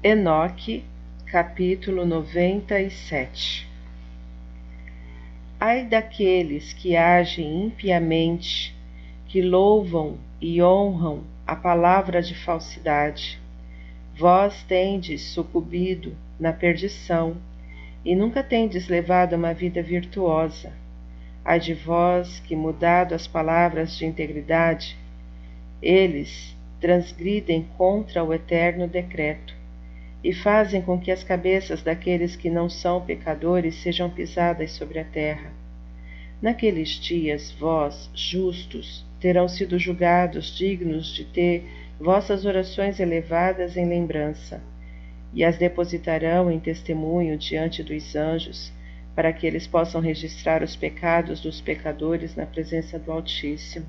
Enoque, capítulo 97. Ai daqueles que agem impiamente, que louvam e honram a palavra de falsidade. Vós tendes sucumbido na perdição, e nunca tendes levado uma vida virtuosa. Ai de vós que, mudado as palavras de integridade, eles transgridem contra o eterno decreto, e fazem com que as cabeças daqueles que não são pecadores sejam pisadas sobre a terra. Naqueles dias, vós, justos, terão sido julgados dignos de ter vossas orações elevadas em lembrança, e as depositarão em testemunho diante dos anjos, para que eles possam registrar os pecados dos pecadores na presença do Altíssimo.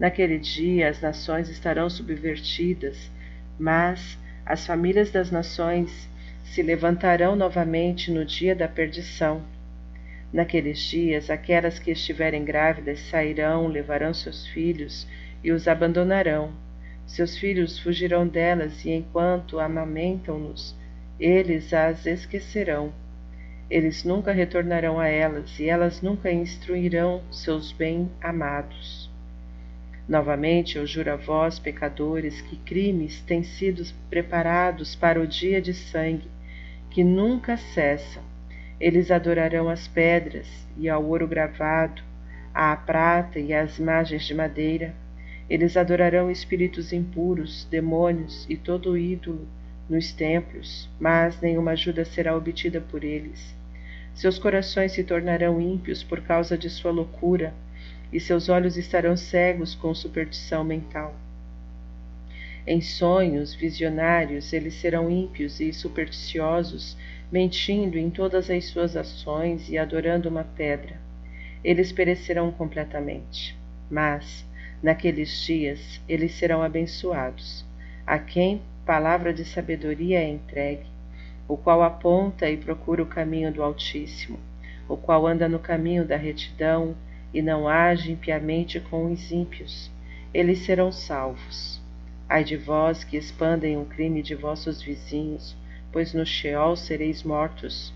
Naquele dia as nações estarão subvertidas, mas as famílias das nações se levantarão novamente no dia da perdição. Naqueles dias, aquelas que estiverem grávidas sairão, levarão seus filhos e os abandonarão. Seus filhos fugirão delas e, enquanto amamentam-nos, eles as esquecerão. Eles nunca retornarão a elas e elas nunca instruirão seus bem-amados. Novamente eu juro a vós, pecadores, que crimes têm sido preparados para o dia de sangue, que nunca cessam. Eles adorarão as pedras e ao ouro gravado, à prata e às imagens de madeira. Eles adorarão espíritos impuros, demônios e todo ídolo nos templos, mas nenhuma ajuda será obtida por eles. Seus corações se tornarão ímpios por causa de sua loucura, e seus olhos estarão cegos com superstição mental. Em sonhos visionários eles serão ímpios e supersticiosos, mentindo em todas as suas ações e adorando uma pedra. Eles perecerão completamente. Mas, naqueles dias, eles serão abençoados, a quem palavra de sabedoria é entregue, o qual aponta e procura o caminho do Altíssimo, o qual anda no caminho da retidão, e não age impiamente com os ímpios. Eles serão salvos. Ai de vós que expandem o crime de vossos vizinhos, pois no Sheol sereis mortos.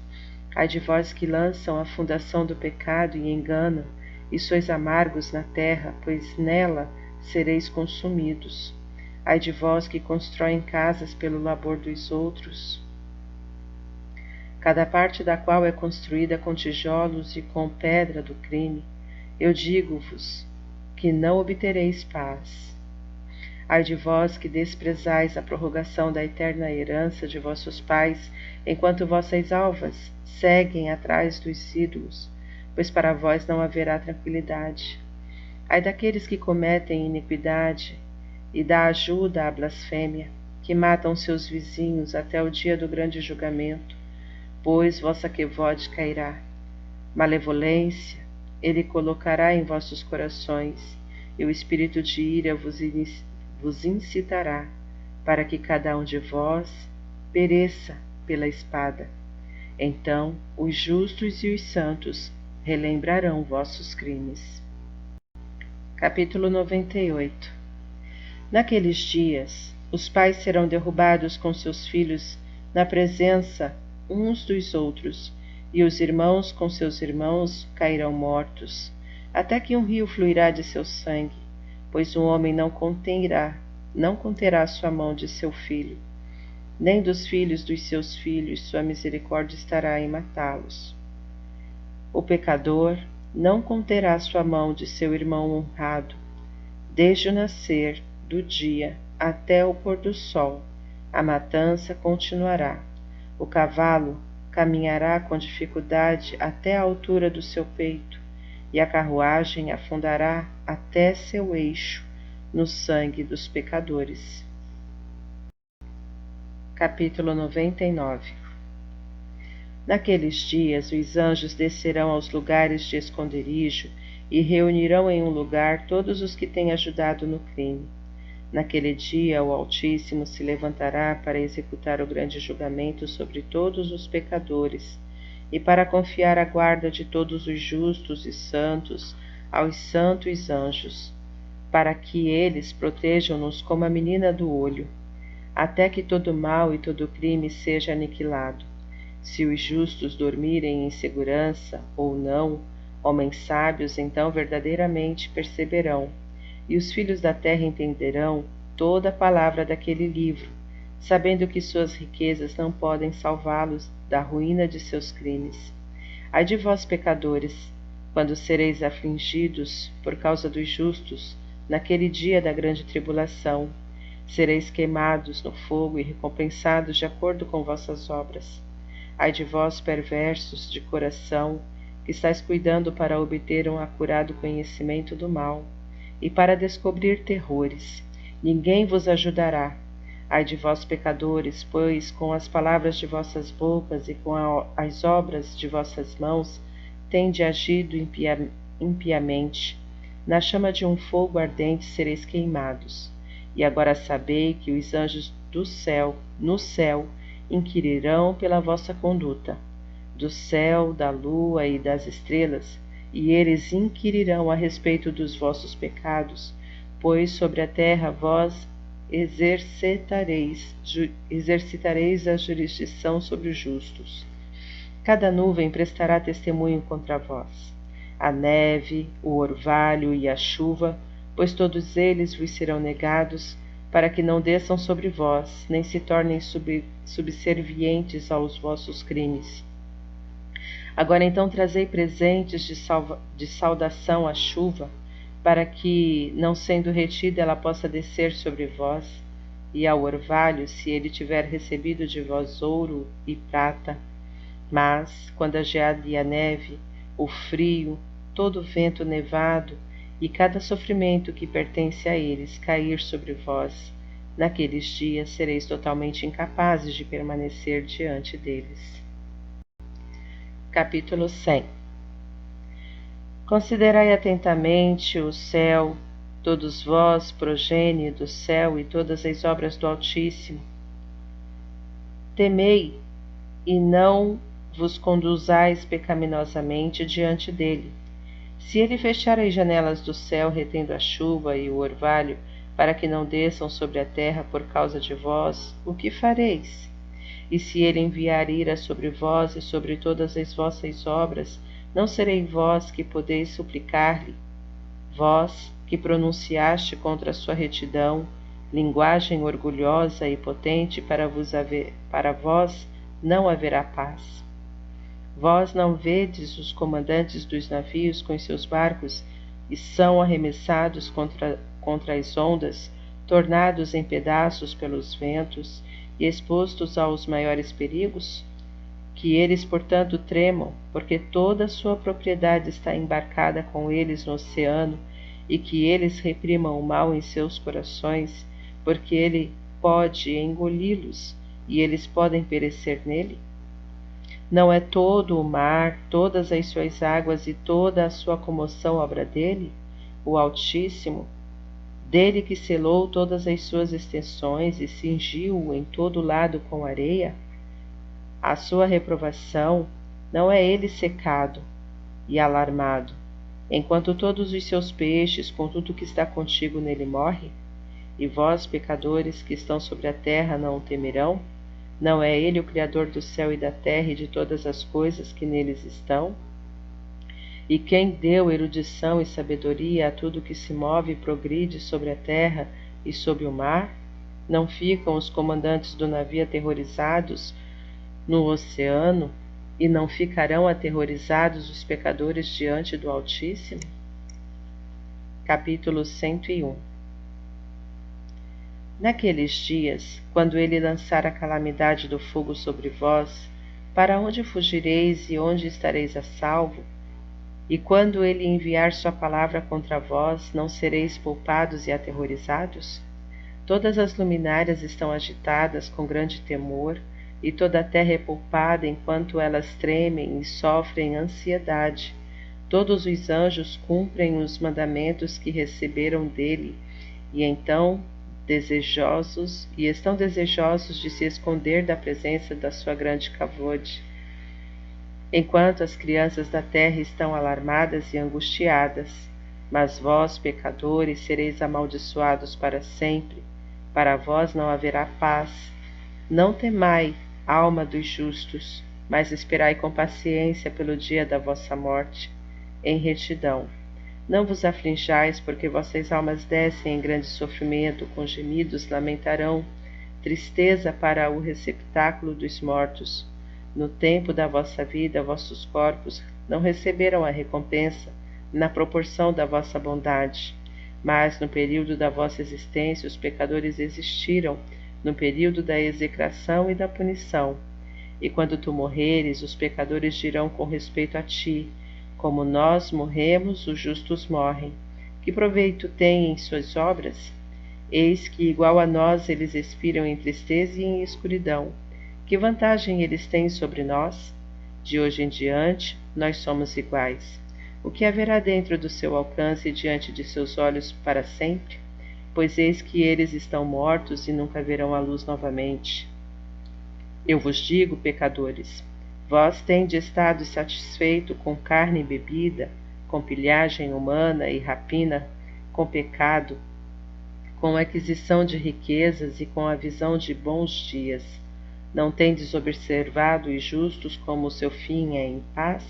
Ai de vós que lançam a fundação do pecado e enganam, e sois amargos na terra, pois nela sereis consumidos. Ai de vós que constroem casas pelo labor dos outros, cada parte da qual é construída com tijolos e com pedra do crime. Eu digo-vos que não obtereis paz. Ai de vós que desprezais a prorrogação da eterna herança de vossos pais, enquanto vossas alvas seguem atrás dos ídolos, pois para vós não haverá tranquilidade. Ai daqueles que cometem iniquidade e dá ajuda à blasfêmia, que matam seus vizinhos até o dia do grande julgamento, pois vossa quevode cairá. Malevolência ele colocará em vossos corações, e o espírito de ira vos incitará, para que cada um de vós pereça pela espada. Então os justos e os santos relembrarão vossos crimes. Capítulo 98. Naqueles dias, os pais serão derrubados com seus filhos na presença uns dos outros, e os irmãos com seus irmãos cairão mortos, até que um rio fluirá de seu sangue, pois um homem não conterá sua mão de seu filho, nem dos filhos dos seus filhos sua misericórdia estará em matá-los. O pecador não conterá sua mão de seu irmão honrado, desde o nascer do dia até o pôr do sol, a matança continuará. O cavalo caminhará com dificuldade até a altura do seu peito, e a carruagem afundará até seu eixo no sangue dos pecadores. Capítulo 99. Naqueles dias os anjos descerão aos lugares de esconderijo e reunirão em um lugar todos os que têm ajudado no crime. Naquele dia o Altíssimo se levantará para executar o grande julgamento sobre todos os pecadores, e para confiar a guarda de todos os justos e santos aos santos anjos, para que eles protejam-nos como a menina do olho. até que todo mal e todo crime seja aniquilado. Se os justos dormirem em segurança ou não, homens sábios então verdadeiramente perceberão, e os filhos da terra entenderão toda a palavra daquele livro, sabendo que suas riquezas não podem salvá-los da ruína de seus crimes. Ai de vós, pecadores, quando sereis afligidos por causa dos justos, naquele dia da grande tribulação, sereis queimados no fogo e recompensados de acordo com vossas obras. Ai de vós, perversos de coração, que estáis cuidando para obter um acurado conhecimento do mal e para descobrir terrores. Ninguém vos ajudará. Ai de vós, pecadores, pois com as palavras de vossas bocas e com as obras de vossas mãos tende agido impiamente. Na chama de um fogo ardente sereis queimados. E agora sabei que os anjos do céu, no céu, inquirirão pela vossa conduta, do céu, da lua e das estrelas, e eles inquirirão a respeito dos vossos pecados, pois sobre a terra vós exercitareis a jurisdição sobre os justos. Cada nuvem prestará testemunho contra vós, a neve, o orvalho e a chuva, pois todos eles vos serão negados, para que não desçam sobre vós, nem se tornem subservientes aos vossos crimes. Agora então trazei presentes de saudação à chuva, para que, não sendo retida, ela possa descer sobre vós, e ao orvalho, se ele tiver recebido de vós ouro e prata. Mas, quando a geada e a neve, o frio, todo o vento nevado e cada sofrimento que pertence a eles cair sobre vós, naqueles dias sereis totalmente incapazes de permanecer diante deles. Capítulo 100. Considerai atentamente o céu, todos vós, progênie do céu e todas as obras do Altíssimo. Temei e não vos conduzais pecaminosamente diante dele. Se ele fechar as janelas do céu, retendo a chuva e o orvalho, para que não desçam sobre a terra por causa de vós, o que fareis? E se ele enviar ira sobre vós e sobre todas as vossas obras, não serei vós que podeis suplicar-lhe? Vós, que pronunciaste contra a sua retidão, linguagem orgulhosa e potente, para vós não haverá paz. Vós não vedes os comandantes dos navios com seus barcos e são arremessados contra as ondas, tornados em pedaços pelos ventos e expostos aos maiores perigos? Que eles, portanto, tremam, porque toda a sua propriedade está embarcada com eles no oceano, e que eles reprimam o mal em seus corações, porque ele pode engoli-los, e eles podem perecer nele? Não é todo o mar, todas as suas águas e toda a sua comoção obra dele, o Altíssimo, dele que selou todas as suas extensões e cingiu-o em todo lado com areia? A sua reprovação não é ele secado e alarmado, enquanto todos os seus peixes, com tudo que está contigo nele, morre? E vós, pecadores que estão sobre a terra, não o temerão? Não é ele o Criador do céu e da terra e de todas as coisas que neles estão? E quem deu erudição e sabedoria a tudo que se move e progride sobre a terra e sob o mar? Não ficam os comandantes do navio aterrorizados no oceano, e não ficarão aterrorizados os pecadores diante do Altíssimo? Capítulo 101. Naqueles dias, quando ele lançar a calamidade do fogo sobre vós, para onde fugireis e onde estareis a salvo? E quando ele enviar sua palavra contra vós, não sereis poupados e aterrorizados? Todas as luminárias estão agitadas com grande temor, e toda a terra é poupada enquanto elas tremem e sofrem ansiedade. Todos os anjos cumprem os mandamentos que receberam dele, e estão desejosos de se esconder da presença da sua grande cavode. Enquanto as crianças da terra estão alarmadas e angustiadas, mas vós, pecadores, sereis amaldiçoados para sempre, para vós não haverá paz. Não temai, alma dos justos, mas esperai com paciência pelo dia da vossa morte, em retidão. Não vos aflinjais, porque vossas almas descem em grande sofrimento, com gemidos lamentarão, tristeza para o receptáculo dos mortos. No tempo da vossa vida, vossos corpos não receberam a recompensa na proporção da vossa bondade. Mas no período da vossa existência, os pecadores existiram, no período da execração e da punição. E quando tu morreres, os pecadores dirão com respeito a ti: como nós morremos, os justos morrem. Que proveito têm em suas obras? Eis que, igual a nós, eles expiram em tristeza e em escuridão. Que vantagem eles têm sobre nós? De hoje em diante, nós somos iguais. O que haverá dentro do seu alcance e diante de seus olhos para sempre? Pois eis que eles estão mortos e nunca verão a luz novamente. Eu vos digo, pecadores, vós tendes estado satisfeito com carne e bebida, com pilhagem humana e rapina, com pecado, com aquisição de riquezas e com a visão de bons dias. Não tendes observado os justos como o seu fim é em paz?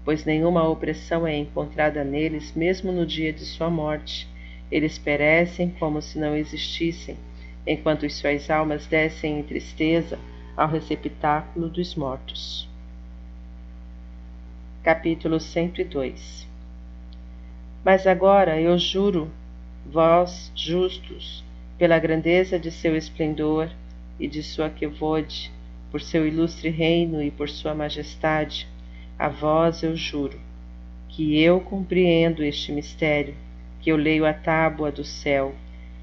Pois nenhuma opressão é encontrada neles, mesmo no dia de sua morte. Eles perecem como se não existissem, enquanto suas almas descem em tristeza ao receptáculo dos mortos. Capítulo 102. Mas agora eu juro, vós justos, pela grandeza de seu esplendor e de sua quevode, por seu ilustre reino e por sua majestade, a vós eu juro, que eu compreendo este mistério, que eu leio a tábua do céu,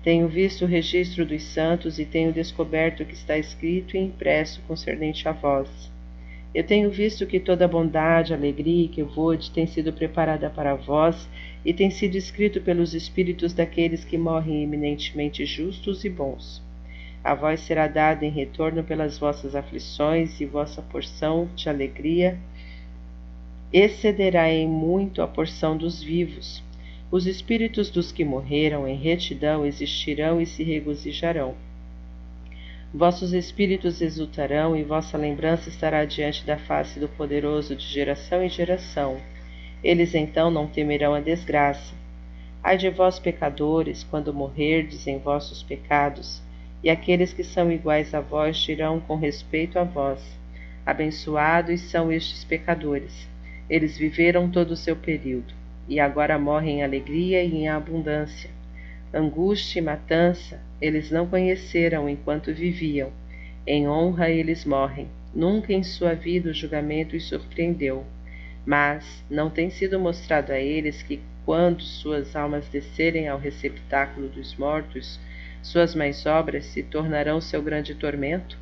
tenho visto o registro dos santos e tenho descoberto o que está escrito e impresso concernente a vós. Eu tenho visto que toda bondade, alegria e quevode tem sido preparada para vós e tem sido escrito pelos espíritos daqueles que morrem eminentemente justos e bons. A vós será dada em retorno pelas vossas aflições, e vossa porção de alegria excederá em muito a porção dos vivos. Os espíritos dos que morreram em retidão existirão e se regozijarão. Vossos espíritos exultarão, e vossa lembrança estará diante da face do Poderoso de geração em geração. Eles então não temerão a desgraça. Ai de vós, pecadores, quando morrerdes em vossos pecados, e aqueles que são iguais a vós dirão com respeito a vós: abençoados são estes pecadores. Eles viveram todo o seu período, e agora morrem em alegria e em abundância. Angústia e matança eles não conheceram enquanto viviam. Em honra eles morrem. Nunca em sua vida o julgamento os surpreendeu. Mas não tem sido mostrado a eles que, quando suas almas descerem ao receptáculo dos mortos, suas más obras se tornarão seu grande tormento?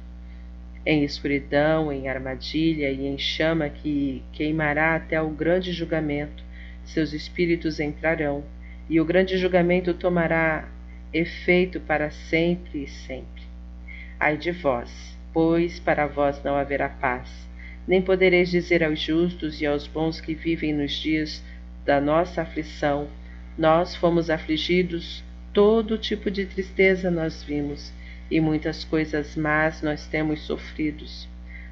Em escuridão, em armadilha e em chama que queimará até o grande julgamento, seus espíritos entrarão, e o grande julgamento tomará efeito para sempre e sempre. Ai de vós, pois para vós não haverá paz, nem podereis dizer aos justos e aos bons que vivem nos dias da nossa aflição: nós fomos afligidos, todo tipo de tristeza nós vimos, e muitas coisas más nós temos sofridos.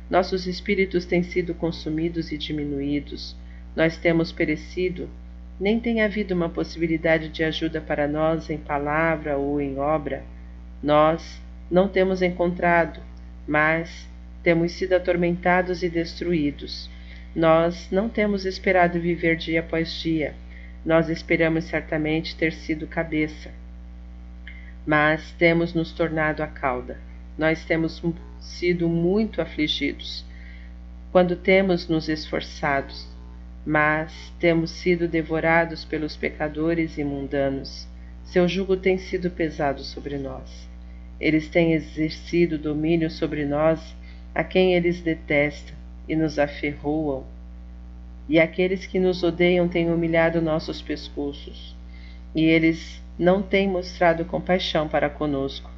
Nossos espíritos têm sido consumidos e diminuídos, nós temos perecido. Nem tem havido uma possibilidade de ajuda para nós em palavra ou em obra. Nós não temos encontrado, mas temos sido atormentados e destruídos. Nós não temos esperado viver dia após dia. Nós esperamos certamente ter sido cabeça, mas temos nos tornado a cauda. Nós temos sido muito afligidos, quando temos nos esforçado, mas temos sido devorados pelos pecadores e mundanos. Seu jugo tem sido pesado sobre nós. Eles têm exercido domínio sobre nós, a quem eles detestam, e nos aferroam. E aqueles que nos odeiam têm humilhado nossos pescoços, e eles não têm mostrado compaixão para conosco.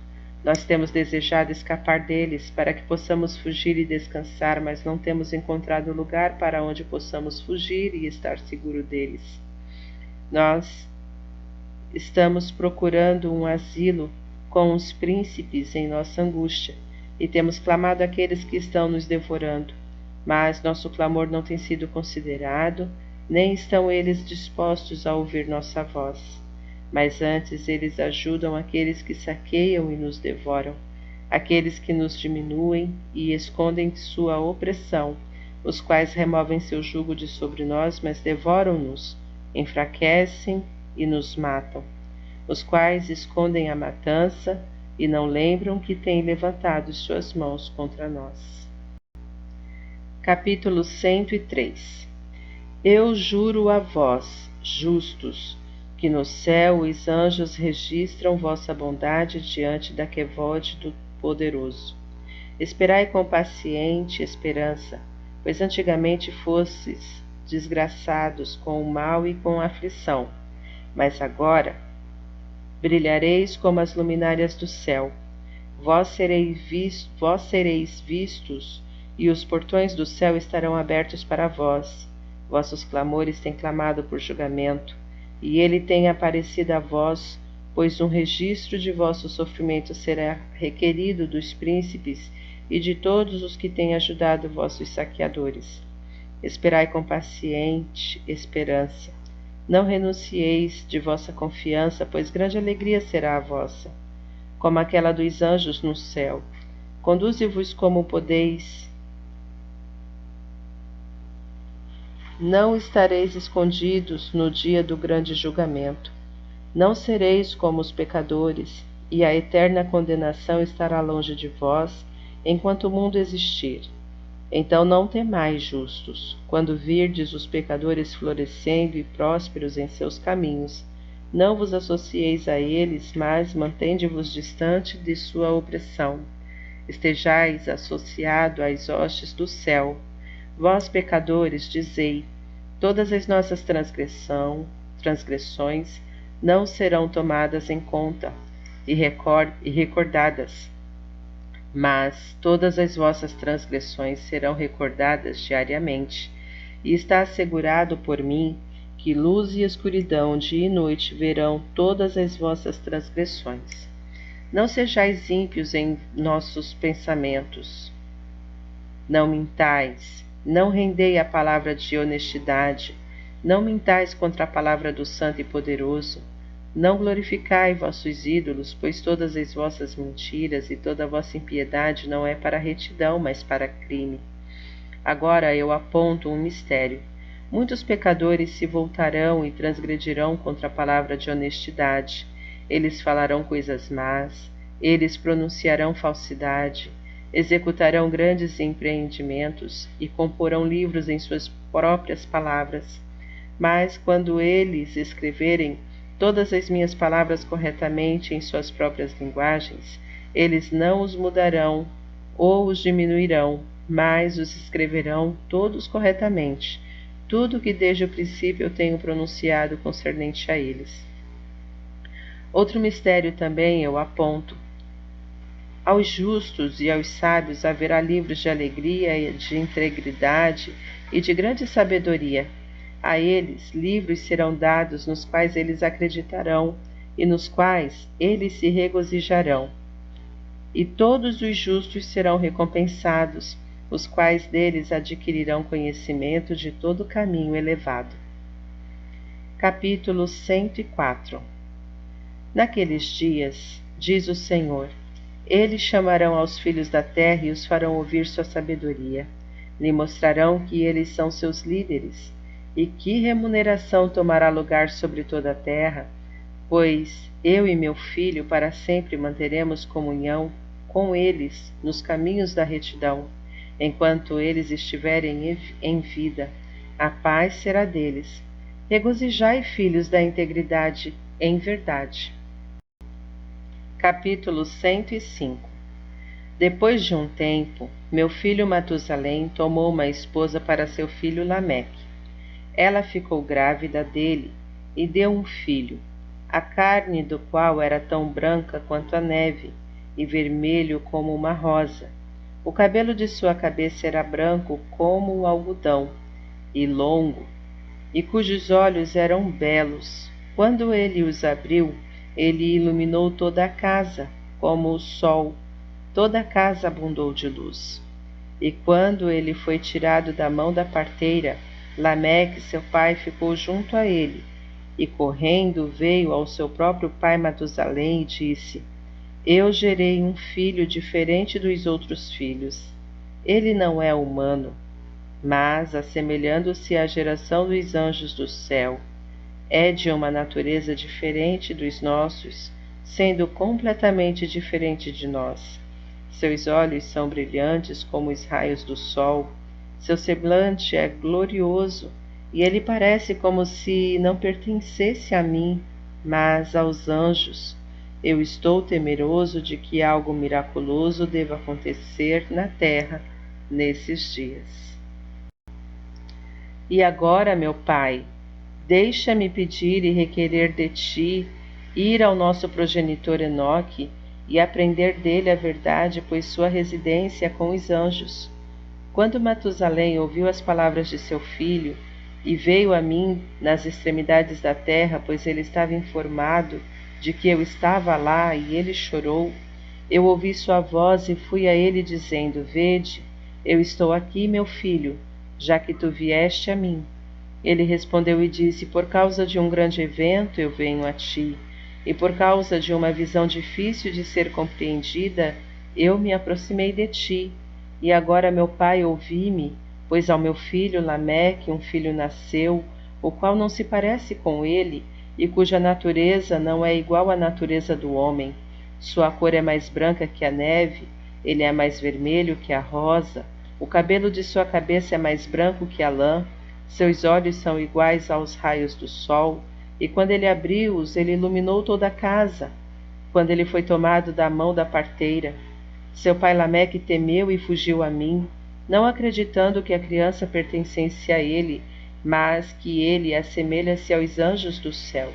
Nós temos desejado escapar deles para que possamos fugir e descansar, mas não temos encontrado lugar para onde possamos fugir e estar seguro deles. Nós estamos procurando um asilo com os príncipes em nossa angústia, e temos clamado àqueles que estão nos devorando. Mas nosso clamor não tem sido considerado, nem estão eles dispostos a ouvir nossa voz. Mas antes eles ajudam aqueles que saqueiam e nos devoram, aqueles que nos diminuem e escondem sua opressão, os quais removem seu jugo de sobre nós, mas devoram-nos, enfraquecem e nos matam, os quais escondem a matança e não lembram que têm levantado suas mãos contra nós. Capítulo 103. Eu juro a vós, justos, que no céu os anjos registram vossa bondade diante da quevode do Poderoso. Esperai com paciente esperança, pois antigamente fostes desgraçados com o mal e com a aflição, mas agora brilhareis como as luminárias do céu. Vós sereis vistos, e os portões do céu estarão abertos para vós. Vossos clamores têm clamado por julgamento, e ele tem aparecido a vós, pois um registro de vosso sofrimento será requerido dos príncipes e de todos os que têm ajudado vossos saqueadores. Esperai com paciente esperança. Não renuncieis de vossa confiança, pois grande alegria será a vossa, como aquela dos anjos no céu. Conduze-vos como podeis. Não estareis escondidos no dia do grande julgamento. Não sereis como os pecadores, e a eterna condenação estará longe de vós, enquanto o mundo existir. Então não temais, justos, quando virdes os pecadores florescendo e prósperos em seus caminhos. Não vos associeis a eles, mas mantende-vos distante de sua opressão. Estejais associado às hostes do céu. Vós, pecadores, dizei: todas as nossas transgressões não serão tomadas em conta e recordadas, mas todas as vossas transgressões serão recordadas diariamente, e está assegurado por mim que luz e escuridão, dia e noite, verão todas as vossas transgressões. Não sejais ímpios em nossos pensamentos. Não mintais, não rendei a palavra de honestidade, não mintais contra a palavra do Santo e Poderoso. Não glorificai vossos ídolos, pois todas as vossas mentiras e toda a vossa impiedade não é para retidão, mas para crime. Agora eu aponto um mistério. Muitos pecadores se voltarão e transgredirão contra a palavra de honestidade. Eles falarão coisas más, eles pronunciarão falsidade, executarão grandes empreendimentos e comporão livros em suas próprias palavras. Mas quando eles escreverem todas as minhas palavras corretamente em suas próprias linguagens, eles não os mudarão ou os diminuirão, mas os escreverão todos corretamente, tudo que desde o princípio eu tenho pronunciado concernente a eles. Outro mistério também eu aponto. Aos justos e aos sábios haverá livros de alegria, de integridade e de grande sabedoria. A eles livros serão dados nos quais eles acreditarão e nos quais eles se regozijarão. E todos os justos serão recompensados, os quais deles adquirirão conhecimento de todo o caminho elevado. Capítulo 104. Naqueles dias, diz o Senhor, eles chamarão aos filhos da terra e os farão ouvir sua sabedoria. Lhe mostrarão que eles são seus líderes, e que remuneração tomará lugar sobre toda a terra, pois eu e meu filho para sempre manteremos comunhão com eles nos caminhos da retidão, enquanto eles estiverem em vida. A paz será deles. Regozijai, filhos da integridade, em verdade. Capítulo 105. Depois de um tempo, meu filho Matusalém tomou uma esposa para seu filho Lameque. Ela ficou grávida dele e deu um filho, a carne do qual era tão branca quanto a neve e vermelho como uma rosa. O cabelo de sua cabeça era branco como o algodão e longo, e cujos olhos eram belos. Quando ele os abriu, ele iluminou toda a casa, como o sol, toda a casa abundou de luz. E quando ele foi tirado da mão da parteira, Lameque, seu pai, ficou junto a ele, e correndo veio ao seu próprio pai Matusalém e disse: Eu gerei um filho diferente dos outros filhos. Ele não é humano, mas, assemelhando-se à geração dos anjos do céu, é de uma natureza diferente dos nossos, sendo completamente diferente de nós. Seus olhos são brilhantes como os raios do sol, seu semblante é glorioso, e ele parece como se não pertencesse a mim, mas aos anjos. Eu estou temeroso de que algo miraculoso deva acontecer na terra nesses dias. E agora, meu pai, deixa-me pedir e requerer de ti ir ao nosso progenitor Enoque e aprender dele a verdade, pois sua residência é com os anjos. Quando Matusalém ouviu as palavras de seu filho e veio a mim nas extremidades da terra, pois ele estava informado de que eu estava lá, e ele chorou, eu ouvi sua voz e fui a ele dizendo: Vede, eu estou aqui, meu filho, já que tu vieste a mim. Ele respondeu e disse: Por causa de um grande evento eu venho a ti, e por causa de uma visão difícil de ser compreendida, eu me aproximei de ti. E agora, meu pai, ouvi-me, pois ao meu filho Lameque um filho nasceu, o qual não se parece com ele, e cuja natureza não é igual à natureza do homem. Sua cor é mais branca que a neve, ele é mais vermelho que a rosa, o cabelo de sua cabeça é mais branco que a lã, seus olhos são iguais aos raios do sol, e quando ele abriu-os, ele iluminou toda a casa. Quando ele foi tomado da mão da parteira, seu pai Lameque temeu e fugiu a mim, não acreditando que a criança pertencesse a ele, mas que ele assemelha-se aos anjos do céu.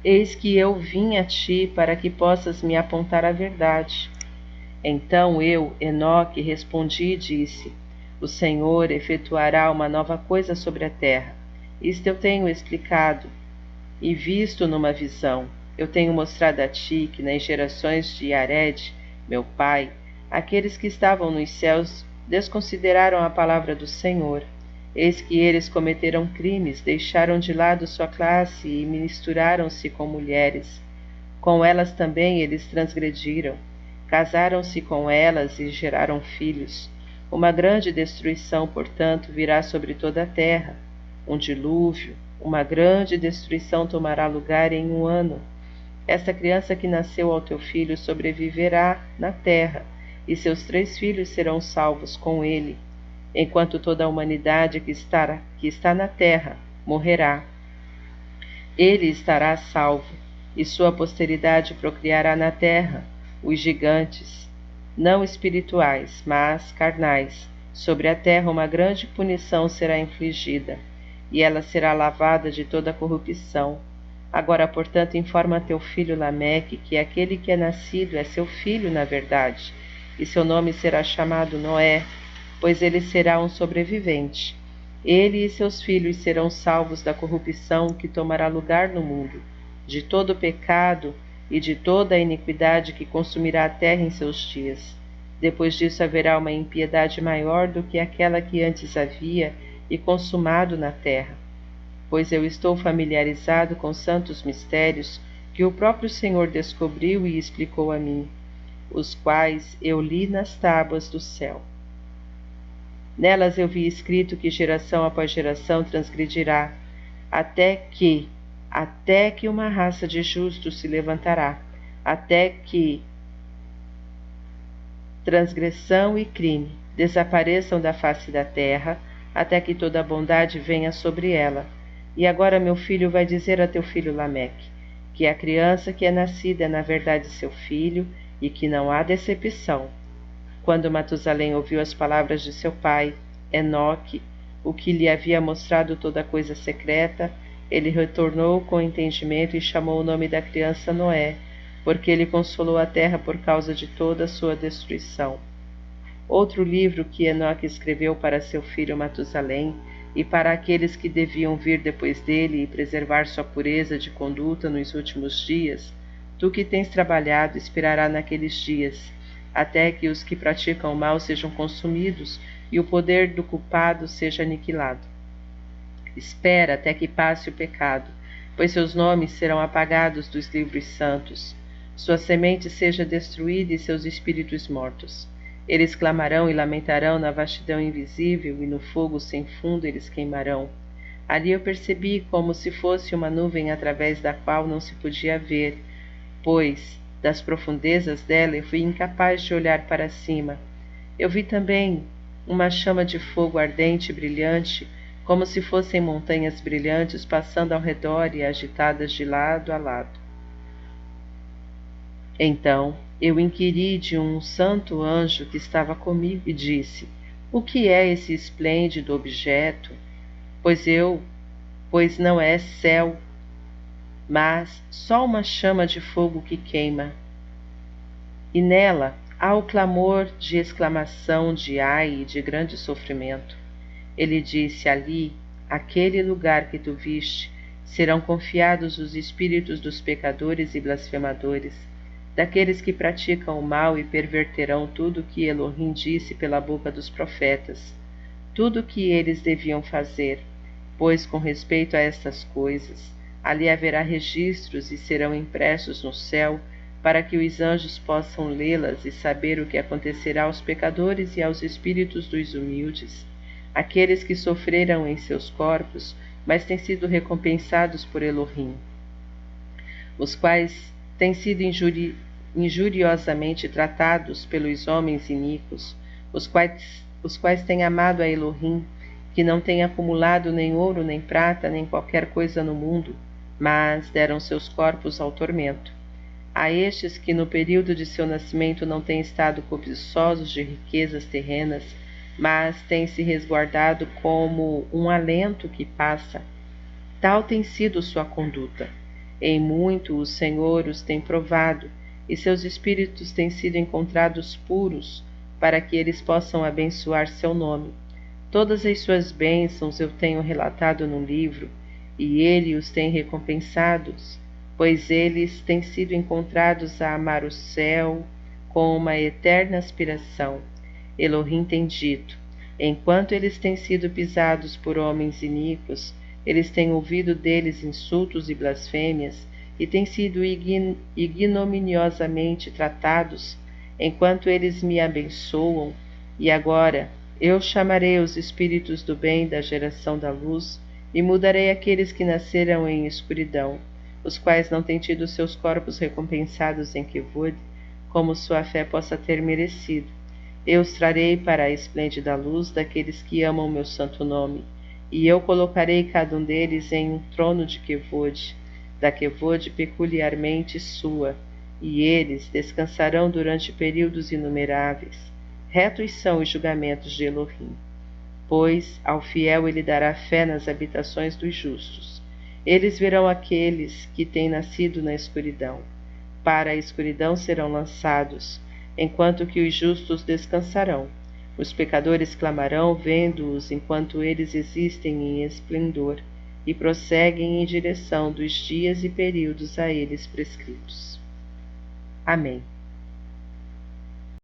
Eis que eu vim a ti para que possas me apontar a verdade. Então eu, Enoque, respondi e disse: O Senhor efetuará uma nova coisa sobre a terra. Isto eu tenho explicado e visto numa visão. Eu tenho mostrado a ti que nas gerações de Yared, meu pai, aqueles que estavam nos céus desconsideraram a palavra do Senhor. Eis que eles cometeram crimes, deixaram de lado sua classe e misturaram-se com mulheres. Com elas também eles transgrediram. Casaram-se com elas e geraram filhos. Uma grande destruição, portanto, virá sobre toda a terra. Um dilúvio, uma grande destruição tomará lugar em um ano. Esta criança que nasceu ao teu filho sobreviverá na terra, e seus 3 filhos serão salvos com ele, enquanto toda a humanidade que está na terra morrerá. Ele estará salvo, e sua posteridade procriará na terra os gigantes, não espirituais, mas carnais. Sobre a terra uma grande punição será infligida, e ela será lavada de toda a corrupção. Agora, portanto, informa a teu filho Lameque que aquele que é nascido é seu filho, na verdade, e seu nome será chamado Noé, pois ele será um sobrevivente. Ele e seus filhos serão salvos da corrupção que tomará lugar no mundo, de todo o pecado e de toda a iniquidade que consumirá a terra em seus dias. Depois disso haverá uma impiedade maior do que aquela que antes havia e consumado na terra. Pois eu estou familiarizado com santos mistérios que o próprio Senhor descobriu e explicou a mim, os quais eu li nas tábuas do céu. Nelas eu vi escrito que geração após geração transgredirá, até que uma raça de justos se levantará, até que transgressão e crime desapareçam da face da terra, até que toda a bondade venha sobre ela. E agora meu filho vai dizer a teu filho Lameque, que a criança que é nascida é na verdade seu filho, e que não há decepção. Quando Matusalém ouviu as palavras de seu pai, Enoque, o que lhe havia mostrado toda coisa secreta, ele retornou com entendimento e chamou o nome da criança Noé, porque ele consolou a terra por causa de toda a sua destruição. Outro livro que Enoque escreveu para seu filho Matusalém e para aqueles que deviam vir depois dele e preservar sua pureza de conduta nos últimos dias, Tu que tens trabalhado esperará naqueles dias, até que os que praticam o mal sejam consumidos e o poder do culpado seja aniquilado. Espera até que passe o pecado, pois seus nomes serão apagados dos livros santos. Sua semente seja destruída e seus espíritos mortos. Eles clamarão e lamentarão na vastidão invisível, e no fogo sem fundo eles queimarão. Ali eu percebi como se fosse uma nuvem através da qual não se podia ver, pois das profundezas dela eu fui incapaz de olhar para cima. Eu vi também uma chama de fogo ardente e brilhante, como se fossem montanhas brilhantes passando ao redor e agitadas de lado a lado. Então eu inquiri de um santo anjo que estava comigo e disse: O que é esse esplêndido objeto? Pois não é céu, mas só uma chama de fogo que queima. E nela há o clamor de exclamação de ai e de grande sofrimento. Ele disse: ali, aquele lugar que tu viste, serão confiados os espíritos dos pecadores e blasfemadores, daqueles que praticam o mal e perverterão tudo o que Elohim disse pela boca dos profetas, tudo o que eles deviam fazer, pois com respeito a estas coisas, ali haverá registros e serão impressos no céu, para que os anjos possam lê-las e saber o que acontecerá aos pecadores e aos espíritos dos humildes, aqueles que sofreram em seus corpos, mas têm sido recompensados por Elohim, os quais têm sido injuriosamente tratados pelos homens iníquos, os quais têm amado a Elohim, que não têm acumulado nem ouro, nem prata, nem qualquer coisa no mundo, mas deram seus corpos ao tormento. A estes que no período de seu nascimento não têm estado cobiçosos de riquezas terrenas, mas têm se resguardado como um alento que passa, tal tem sido sua conduta. Em muito o Senhor os tem provado, e seus espíritos têm sido encontrados puros, para que eles possam abençoar seu nome. Todas as suas bênçãos eu tenho relatado no livro, e ele os tem recompensados, pois eles têm sido encontrados a amar o céu com uma eterna aspiração. Elohim tem dito: enquanto eles têm sido pisados por homens iníquos, eles têm ouvido deles insultos e blasfêmias, e têm sido ignominiosamente tratados, enquanto eles me abençoam, e agora eu chamarei os espíritos do bem da geração da luz, e mudarei aqueles que nasceram em escuridão, os quais não têm tido seus corpos recompensados em Kevod, como sua fé possa ter merecido. Eu os trarei para a esplêndida luz daqueles que amam meu santo nome, e eu colocarei cada um deles em um trono de Kevod, da Kevod peculiarmente sua, e eles descansarão durante períodos inumeráveis. Retos são os julgamentos de Elohim, pois ao fiel ele dará fé nas habitações dos justos. Eles verão aqueles que têm nascido na escuridão. Para a escuridão serão lançados, enquanto que os justos descansarão. Os pecadores clamarão, vendo-os enquanto eles existem em esplendor, e prosseguem em direção dos dias e períodos a eles prescritos. Amém.